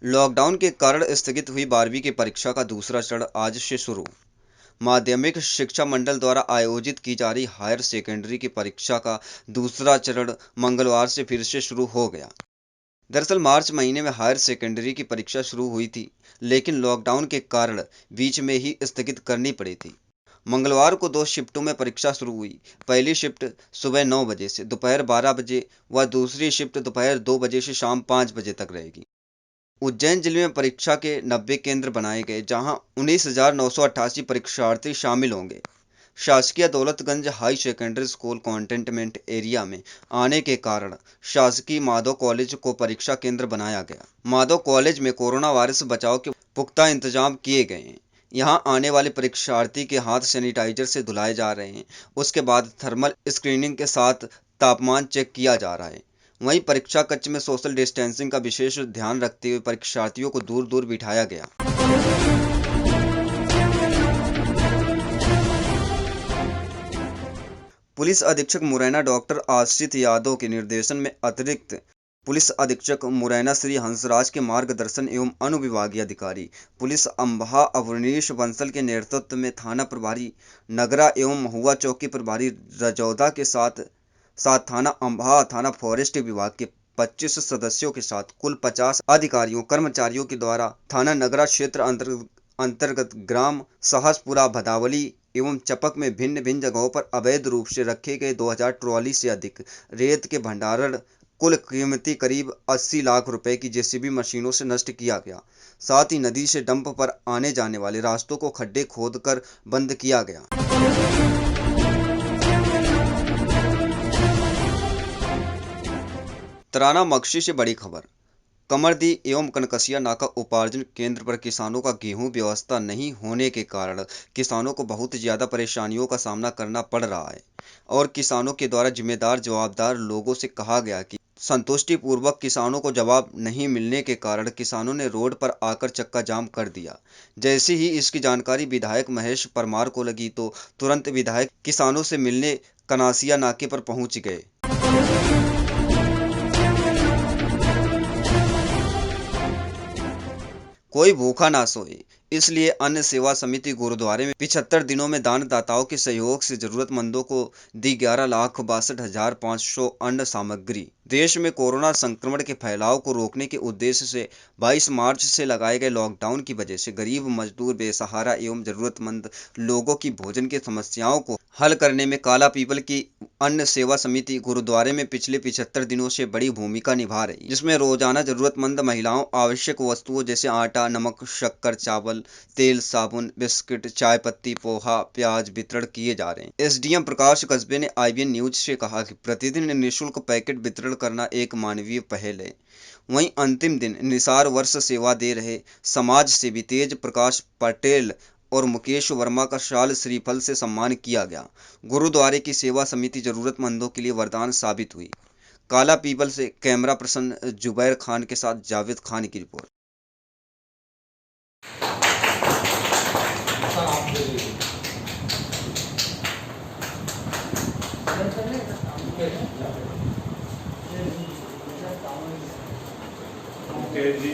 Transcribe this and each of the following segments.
Lockdown के कारण स्थगित हुई 12वीं की परीक्षा का दूसरा चरण आज से शुरू। माध्यमिक शिक्षा मंडल द्वारा आयोजित की जा रही हायर सेकेंडरी की परीक्षा का दूसरा चरण मंगलवार से फिर से शुरू हो गया। दरअसल मार्च महीने में हायर सेकेंडरी की परीक्षा शुरू हुई थी, लेकिन लॉकडाउन के कारण बीच में ही स्थगित करनी पड़ी थी। मंगलवार को 2 शिफ्टों में परीक्षा शुरू हुई। पहली शिफ्ट सुबह 9 बजे से दोपहर 12 बजे व दूसरी शिफ्ट दोपहर 2 बजे से शाम 5 बजे तक रहेगी। उज्जैन जिले में परीक्षा के 90 केंद्र बनाए गए, जहां 19,988 परीक्षार्थी शामिल होंगे। शासकीय Daulatganj high secondary school containment area में आने के कारण शासकीय माधव कॉलेज को परीक्षा केंद्र बनाया गया। माधव कॉलेज में कोरोना वायरस बचाव के पुख्ता इंतजाम किए गए हैं। यहां आने वाले परीक्षार्थी के हाथ सैनिटाइजर से धुलाए जा रहे हैं। उसके बाद थर्मल स्क्रीनिंग के साथ तापमान चेक किया जा रहा है। वहीं परीक्षा कक्ष में सोशल डिस्टेंसिंग का विशेष ध्यान रखते हुए परीक्षार्थियों को दूर दूर बिठाया गया। पुलिस अधीक्षक मुरैना डॉक्टर आशित यादव के निर्देशन में अतिरिक्त पुलिस अधीक्षक मुरैना श्री हंसराज के मार्गदर्शन एवं अनुविभागीय अधिकारी पुलिस अम्बाहा अवनीश बंसल के नेतृत्व में थाना प्रभारी नगरा एवं महुआ चौकी प्रभारी रजौदा के साथ थाना अम्बाहा थाना फॉरेस्ट विभाग के 25 सदस्यों के साथ कुल 50 अधिकारियों कर्मचारियों के द्वारा थाना नगरा क्षेत्र अंतर्गत ग्राम सहसपुरा भदावली एवं चपक में भिन्न भिन्न जगहों पर अवैध रूप से रखे गए 2000 ट्रॉली से अधिक रेत के भंडारण कुल कीमती करीब 80 लाख रुपए की जेसीबी मशीनों से नष्ट किया गया। साथ ही नदी से डंप पर आने जाने वाले रास्तों को खड्डे खोदकर बंद किया गया। तराना मक्षी से बड़ी खबर। कमरदी एवं कनकसिया नाका उपार्जन केंद्र पर किसानों का गेहूं व्यवस्था नहीं होने के कारण किसानों को बहुत ज्यादा परेशानियों का सामना करना पड़ रहा है और किसानों के द्वारा जिम्मेदार जवाबदार लोगों से कहा गया कि संतुष्टिपूर्वक किसानों को जवाब नहीं मिलने के कारण किसानों ने रोड पर आकर चक्का जाम कर दिया। जैसे ही इसकी जानकारी विधायक महेश परमार को लगी तो तुरंत विधायक किसानों से मिलने कनासिया नाके पर पहुंच गए। कोई भूखा ना सोए, इसलिए अन्न सेवा समिति गुरुद्वारे में 75 दिनों में दानदाताओं के सहयोग से जरूरतमंदों को दी 11,62,500 अन्न सामग्री। देश में कोरोना संक्रमण के फैलाव को रोकने के उद्देश्य से 22 मार्च से लगाए गए लॉकडाउन की वजह से गरीब मजदूर बेसहारा एवं जरूरतमंद लोगों की भोजन की समस्याओं को हल करने में काला पीपल की अन्न सेवा समिति गुरुद्वारे में पिछले 75 दिनों से बड़ी भूमिका निभा रही, जिसमें रोजाना जरूरतमंद महिलाओं आवश्यक वस्तुओं जैसे आटा, नमक, शक्कर, चावल, तेल, साबुन, बिस्किट, चाय पत्ती, पोहा, प्याज वितरण किए जा रहे हैं। एसडीएम प्रकाश कस्बे ने IBN न्यूज से कहा कि प्रतिदिन निःशुल्क पैकेट वितरण करना एक मानवीय पहल है। वहीं अंतिम दिन निसार वर्ष सेवा दे रहे समाज सेवी तेज प्रकाश पटेल और मुकेश वर्मा का शाल श्रीफल से सम्मान किया गया। गुरुद्वारे की सेवा समिति जरूरतमंदों के लिए वरदान साबित हुई। काला पीपल से कैमरा पर्सन जुबैर खान के साथ जावेद खान की रिपोर्ट। जी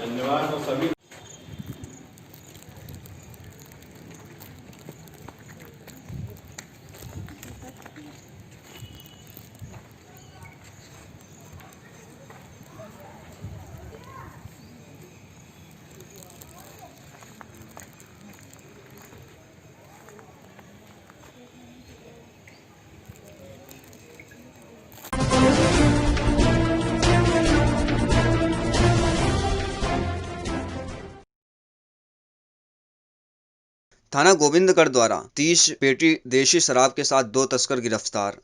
धन्यवाद और सभी थाना गोविंदगढ़ द्वारा 30 पेटी देशी शराब के साथ 2 तस्कर गिरफ्तार।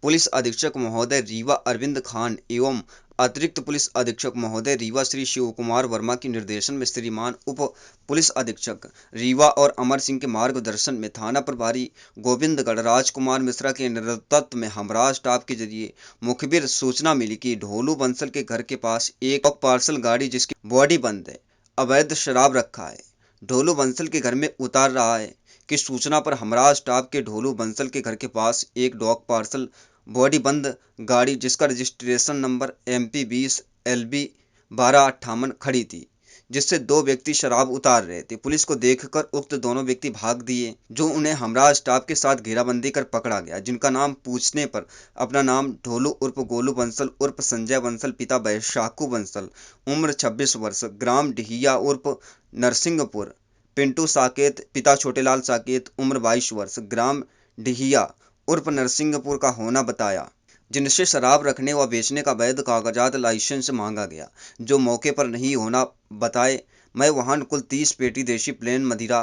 पुलिस अधीक्षक महोदय रीवा अरविंद खान एवं अतिरिक्त पुलिस अधीक्षक महोदय रीवा श्री शिव कुमार वर्मा के निर्देशन में श्रीमान उप पुलिस अधीक्षक रीवा और अमर सिंह के मार्गदर्शन में थाना प्रभारी गोविंदगढ़ राजकुमार मिश्रा के नेतृत्व में हमराज स्टाफ के जरिए मुखबिर सूचना मिली कि ढोलू बंसल के घर के पास एक पार्सल गाड़ी जिसकी बॉडी बंद है, अवैध शराब रखा है, ढोलू बंसल के घर में उतार रहा है कि सूचना पर हमराज स्टाफ के ढोलू बंसल के घर के पास एक डॉग पार्सल बॉडी बंद गाड़ी जिसका रजिस्ट्रेशन नंबर MP 20 LB 1258 खड़ी थी, जिससे 2 व्यक्ति शराब उतार रहे थे। पुलिस को देखकर उक्त दोनों व्यक्ति भाग दिए, जो उन्हें हमराज स्टाफ के साथ घेराबंदी कर पकड़ा गया, जिनका नाम पूछने पर अपना नाम ढोलू उर्फ गोलू बंसल उर्फ संजय बंसल पिता बैशाखू बंसल उम्र 26 वर्ष ग्राम डिहिया उर्फ नरसिंहपुर, पिंटू साकेत पिता छोटेलाल साकेत उम्र 22 वर्ष ग्राम डिहिया उर्फ नरसिंहपुर का होना बताया, जिनसे शराब रखने व बेचने का वैध कागजात लाइसेंस मांगा गया, जो मौके पर नहीं होना बताए। मैं वाहन कुल 30 पेटी देशी प्लेन मदिरा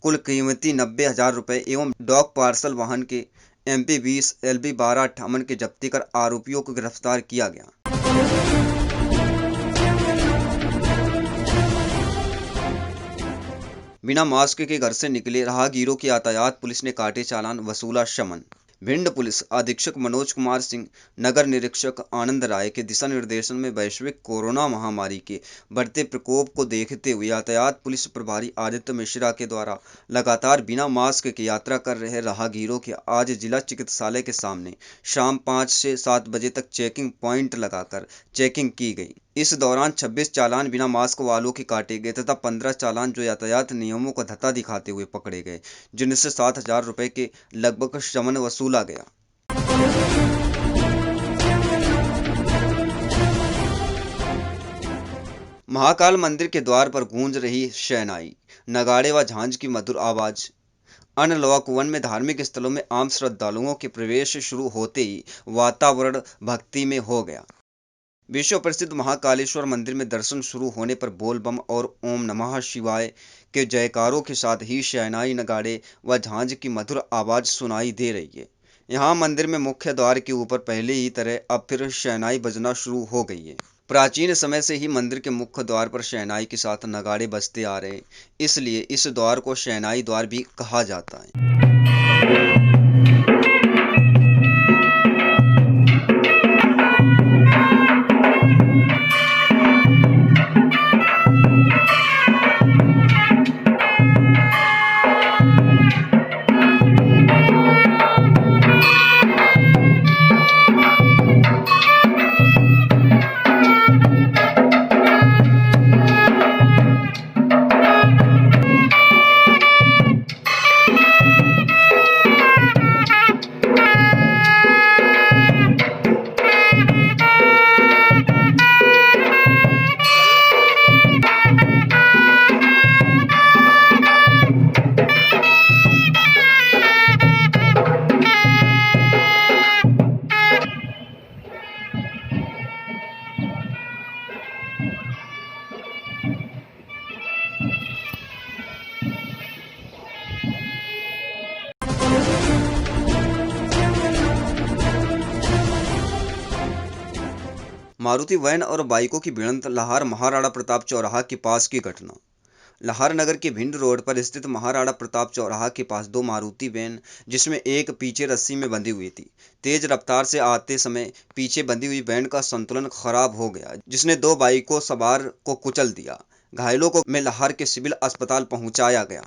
कुल कीमती 90,000 रुपये एवं डॉग पार्सल वाहन के MP 20 LB 1258 के जब्ती कर आरोपियों को गिरफ्तार किया गया। बिना मास्क के घर से निकले राहगीरों की यातायात पुलिस ने काटे चालान, वसूला समन। भिंड पुलिस अधीक्षक मनोज कुमार सिंह, नगर निरीक्षक आनंद राय के दिशा निर्देशन में वैश्विक कोरोना महामारी के बढ़ते प्रकोप को देखते हुए यातायात पुलिस प्रभारी आदित्य मिश्रा के द्वारा लगातार बिना मास्क के यात्रा कर रहे राहगीरों की आज जिला चिकित्सालय के सामने शाम 5 से 7 बजे तक चेकिंग पॉइंट लगाकर चेकिंग की गई। इस दौरान 26 चालान बिना मास्क वालों के काटे गए तथा 15 चालान जो यातायात नियमों को धत्ता दिखाते हुए पकड़े गए, जिनसे 7,000 रुपये के लगभग समन वसूला गया। महाकाल मंदिर के द्वार पर गूंज रही शहनाई, नगाड़े व झांझ की मधुर आवाज। अनलॉक 1 में धार्मिक स्थलों में आम श्रद्धालुओं के प्रवेश शुरू होते ही वातावरण भक्ति में हो गया। विश्व प्रसिद्ध महाकालेश्वर मंदिर में दर्शन शुरू होने पर बोल बम और ओम नमः शिवाय के जयकारों के साथ ही शहनाई, नगाड़े व झांझ की मधुर आवाज सुनाई दे रही है। यहाँ मंदिर में मुख्य द्वार के ऊपर पहले ही तरह अब फिर शहनाई बजना शुरू हो गई है। प्राचीन समय से ही मंदिर के मुख्य द्वार पर शहनाई के साथ नगाड़े बजते आ रहे, इसलिए इस द्वार को शहनाई द्वार भी कहा जाता है। मारुति वैन और बाइकों की भिड़ंत, लाहौर महाराणा प्रताप चौराहा के पास की घटना। लाहौर नगर के भिंड रोड पर स्थित महाराणा प्रताप चौराहा के पास 2 मारुति वैन, जिसमें एक पीछे रस्सी में बंधी हुई थी, तेज रफ्तार से आते समय पीछे बंधी हुई वैन का संतुलन खराब हो गया, जिसने 2 बाइकों सवार को कुचल दिया। घायलों को में लाहौर के सिविल अस्पताल पहुंचाया गया।